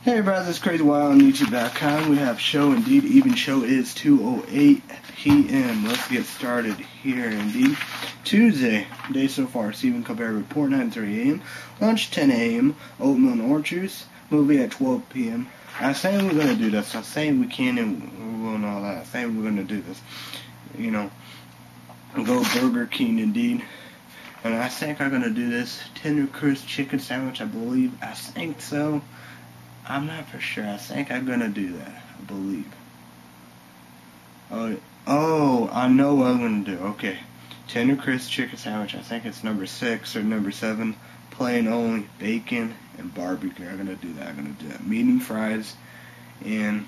Hey everybody, this is CrazyWyatt on YouTube.com. We have show indeed. Even show is 2:08 p.m. Let's get started here indeed. Tuesday, day so far. Stephen Colbert Report 9:30 a.m. Lunch 10 a.m. Oatmeal and orange juice. Movie at 12 p.m. I say we're gonna do this. I say we can and we will and all that. I say we're gonna do this. You know, go Burger King indeed. And I think I'm gonna do this tender crisp chicken sandwich. I believe. I think so. I'm not for sure. I think I'm gonna do that. I believe. Oh, I know what I'm gonna do. Okay, tender crisp chicken sandwich. I think it's number 6 or number 7. Plain only, bacon and barbecue. I'm gonna do that. I'm gonna do that. Medium fries and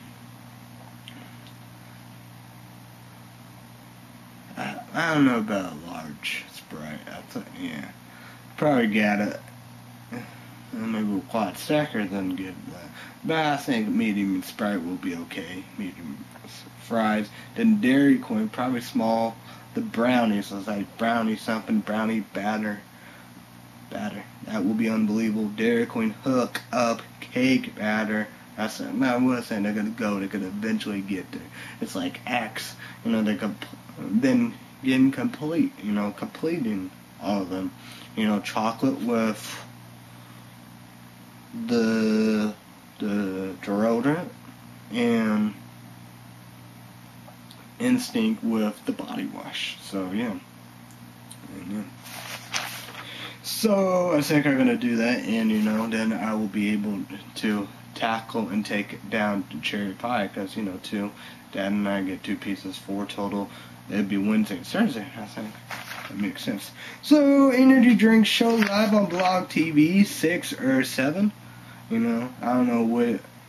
I don't know about a large Sprite. Yeah, probably got it. Maybe a quad stacker doesn't get that. But I think medium and Sprite will be okay. Medium fries. Then Dairy Queen, probably small. The brownies, it's like brownie something, brownie batter. That will be unbelievable. Dairy Queen hook up cake batter. I was saying they're gonna eventually get there. It's like X, they're then getting complete, completing all of them. Chocolate with the deodorant and Instinct with the body wash. So yeah. So I think I'm gonna do that, and then I will be able to tackle and take it down to cherry pie, because 2. Dad and I get 2 pieces, 4 total. It'd be Wednesday and Thursday, I think. That makes sense. So energy drink show live on Blog TV, 6 or 7. I don't know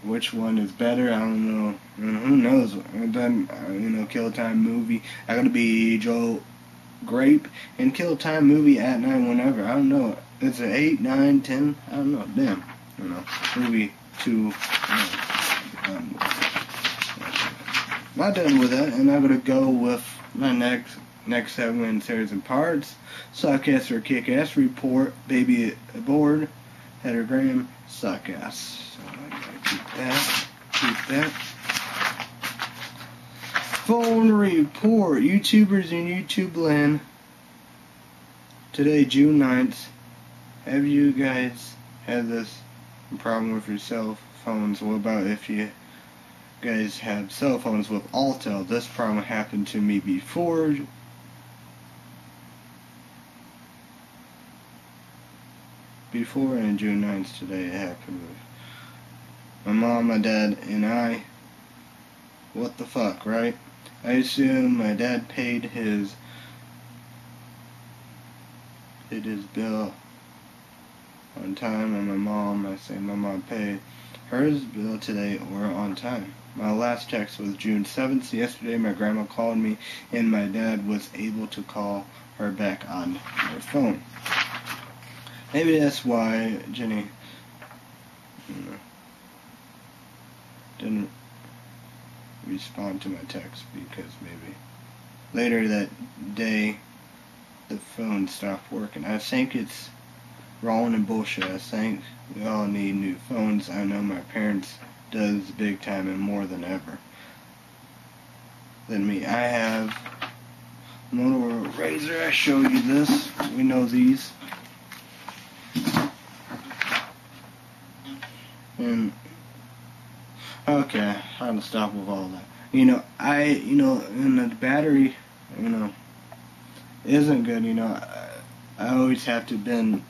which one is better. I don't know. Who knows? Then, Kill Time movie. I gotta be Joe Grape and Kill Time movie at 9 whenever. I don't know. Is it 8, 9, 10? I don't know. Damn. Movie 2. Not done with that, and I'm gonna go with my next segment, series and parts. Suck-ass or kick-ass report. Baby aboard. Header Graham. Suck-ass. So I gotta keep that. Phone report. YouTubers in YouTube land. Today, June 9th. Have you guys had this problem with your cell phones? What about if you guys have cell phones with Altel? This problem happened to me before. And June 9th today it happened with my mom, my dad, and I. What the fuck, right? I assume my dad paid his bill on time, and my mom paid hers bill today or on time. My last text was June 7th. Yesterday my grandma called me, and my dad was able to call her back on her phone. Maybe that's why Jenny didn't respond to my text, because maybe later that day the phone stopped working. I think it's wrong and bullshit. I think we all need new phones. I know my parents does big time and more than ever than me. I have a Motorola Razr. I show you this. We know these. And okay, I'm gonna stop with all that. And the battery, isn't good. I always have to buy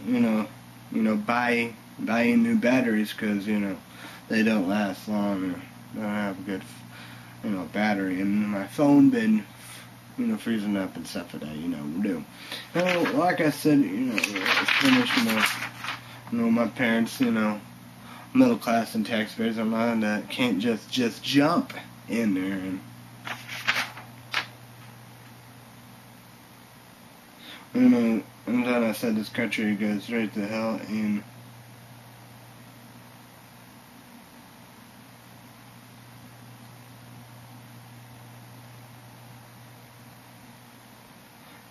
new batteries, because they don't last long or don't have a good battery. And my phone been freezing up and stuff like that. We do. Like I said, it's finished. My parents, middle class and taxpayers, I'm not that can't just jump in there and then I said this country goes straight to hell, and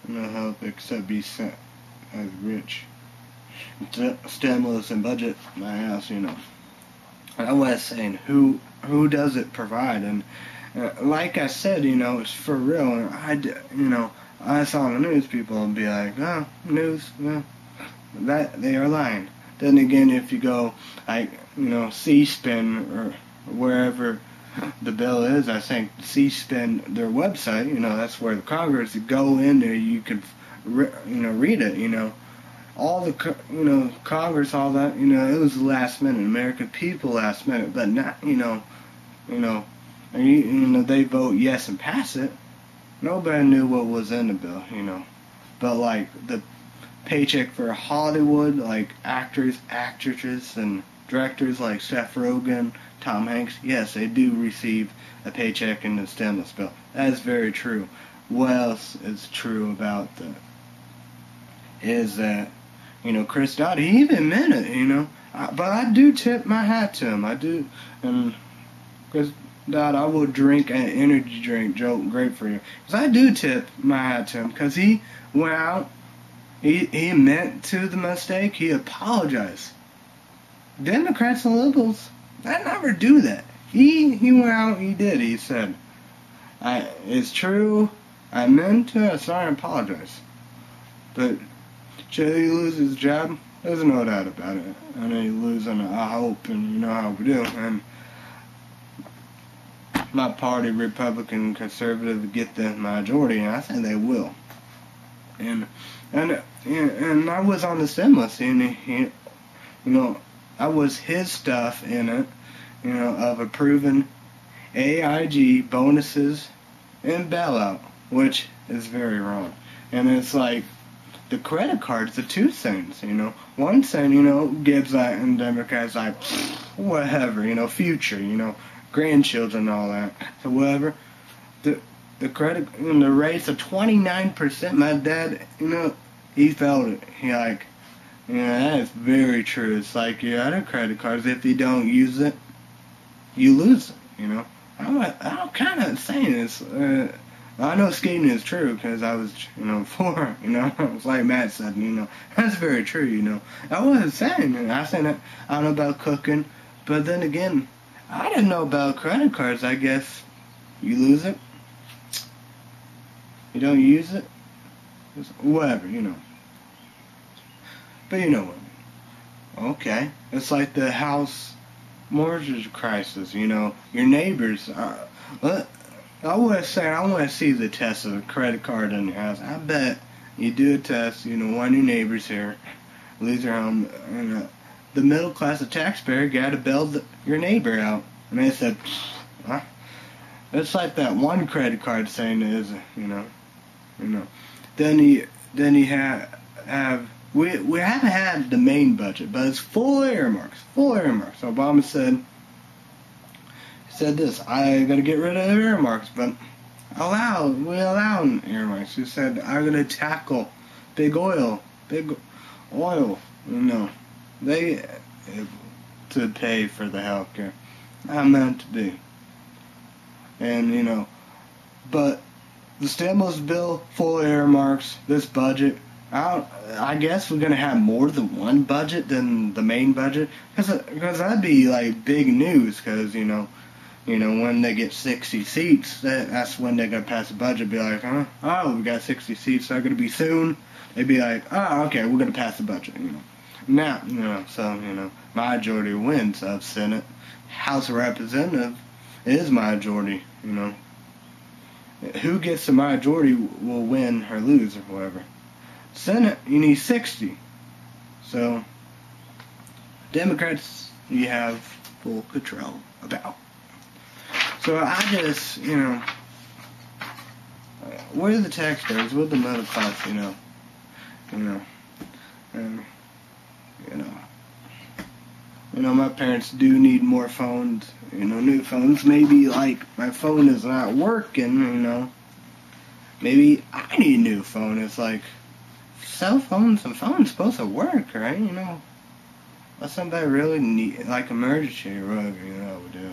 no help except be sent as rich. Stimulus and budget, my house, I was saying, who does it provide? And like I said, it's for real. And I saw on the news, people would be like, oh, news, that they are lying. Then again, if you go, like, C-SPAN or wherever the bill is, I think C-SPAN, their website, that's where the Congress, you go in there, you can, read it, all the, Congress, all that, it was last minute, American people last minute, but not, they vote yes and pass it. Nobody knew what was in the bill, but like the paycheck for Hollywood, like actors, actresses, and directors like Seth Rogen, Tom Hanks, yes, they do receive a paycheck in the stimulus bill. That is very true. What else is true about that? Is that, Chris Dodd, he even meant it, but I do tip my hat to him. I do, and Chris Dodd, I will drink an energy drink, joke, great for you. Because I do tip my hat to him, because he went out, he meant to the mistake, he apologized. Democrats and liberals, they never do that. He went out, he did, he said, it's true, I meant to, sorry, I apologize. But should he lose his job? There's no doubt about it. And he losing, I hope, and you know how we do. And my party, Republican, conservative, get the majority, and I think they will. And I was on the stimulus, and I was his stuff in it, of approving AIG bonuses and bailout, which is very wrong. And it's like the credit cards, the two things, one thing, gives that, and Democrats like whatever, future, grandchildren and all that. So whatever. The credit and the rates of 29%. My dad, he felt it. He like, that is very true. It's like your other credit cards. If you don't use it, you lose it. I'm kind of saying this. I know skating is true because I was, before, it's like Matt said, that's very true, I wasn't saying, I said I don't know about cooking, but then again, I didn't know about credit cards. I guess you lose it, you don't use it, whatever, But you know what? Okay, it's like the house mortgage crisis. Your neighbors. I would say I want to see the test of a credit card in your house. I bet you do a test. One of your neighbors here lose their home, and the middle class, the taxpayer, got to bail your neighbor out. And they said, huh? It's like that one credit card saying is, Then you have we haven't had the main budget, but it's full of earmarks. Obama said this, I gotta get rid of earmarks, but we allow earmarks. He said, I'm gonna tackle big oil, they to pay for the health care. I meant to be. And, but the stimulus bill, full of earmarks, this budget, I guess we're going to have more than one budget than the main budget, because that'd be, like, big news, because, when they get 60 seats, that's when they're going to pass the budget, be like, huh? Oh, we got 60 seats, they're going to be soon. They'd be like, oh, okay, we're going to pass the budget, Now, majority wins of Senate. House of Representatives is majority, Who gets the majority will win or lose or whatever. Senate, you need 60. So, Democrats, you have full control about. So I just, where are the taxpayers? Where's the middle class, And, my parents do need more phones, new phones. Maybe, like, my phone is not working, Maybe I need a new phone. It's like, cell phones and phones supposed to work, right? Unless somebody really need, like, emergency or whatever, would do,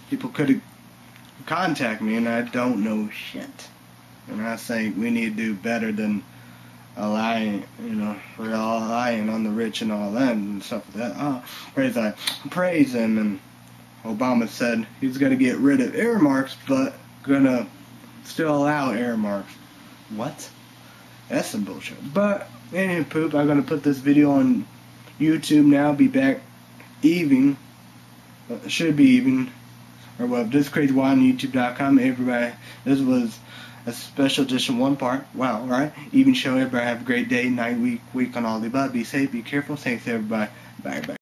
People could contact me and I don't know shit. And I say we need to do better than relying on the rich and all that and stuff like that. Praise him. And Obama said he's going to get rid of earmarks, but going to still allow earmarks. What? That's some bullshit. But, anyway, poop, I'm going to put this video on YouTube now. Be back evening. Should be evening. Or well, this is CrazyWyatt on YouTube.com. Everybody, this was a special edition one part. Wow, alright? Even show. Everybody have a great day, night, week on all the above. Be safe, be careful. Thanks, everybody. Bye, bye.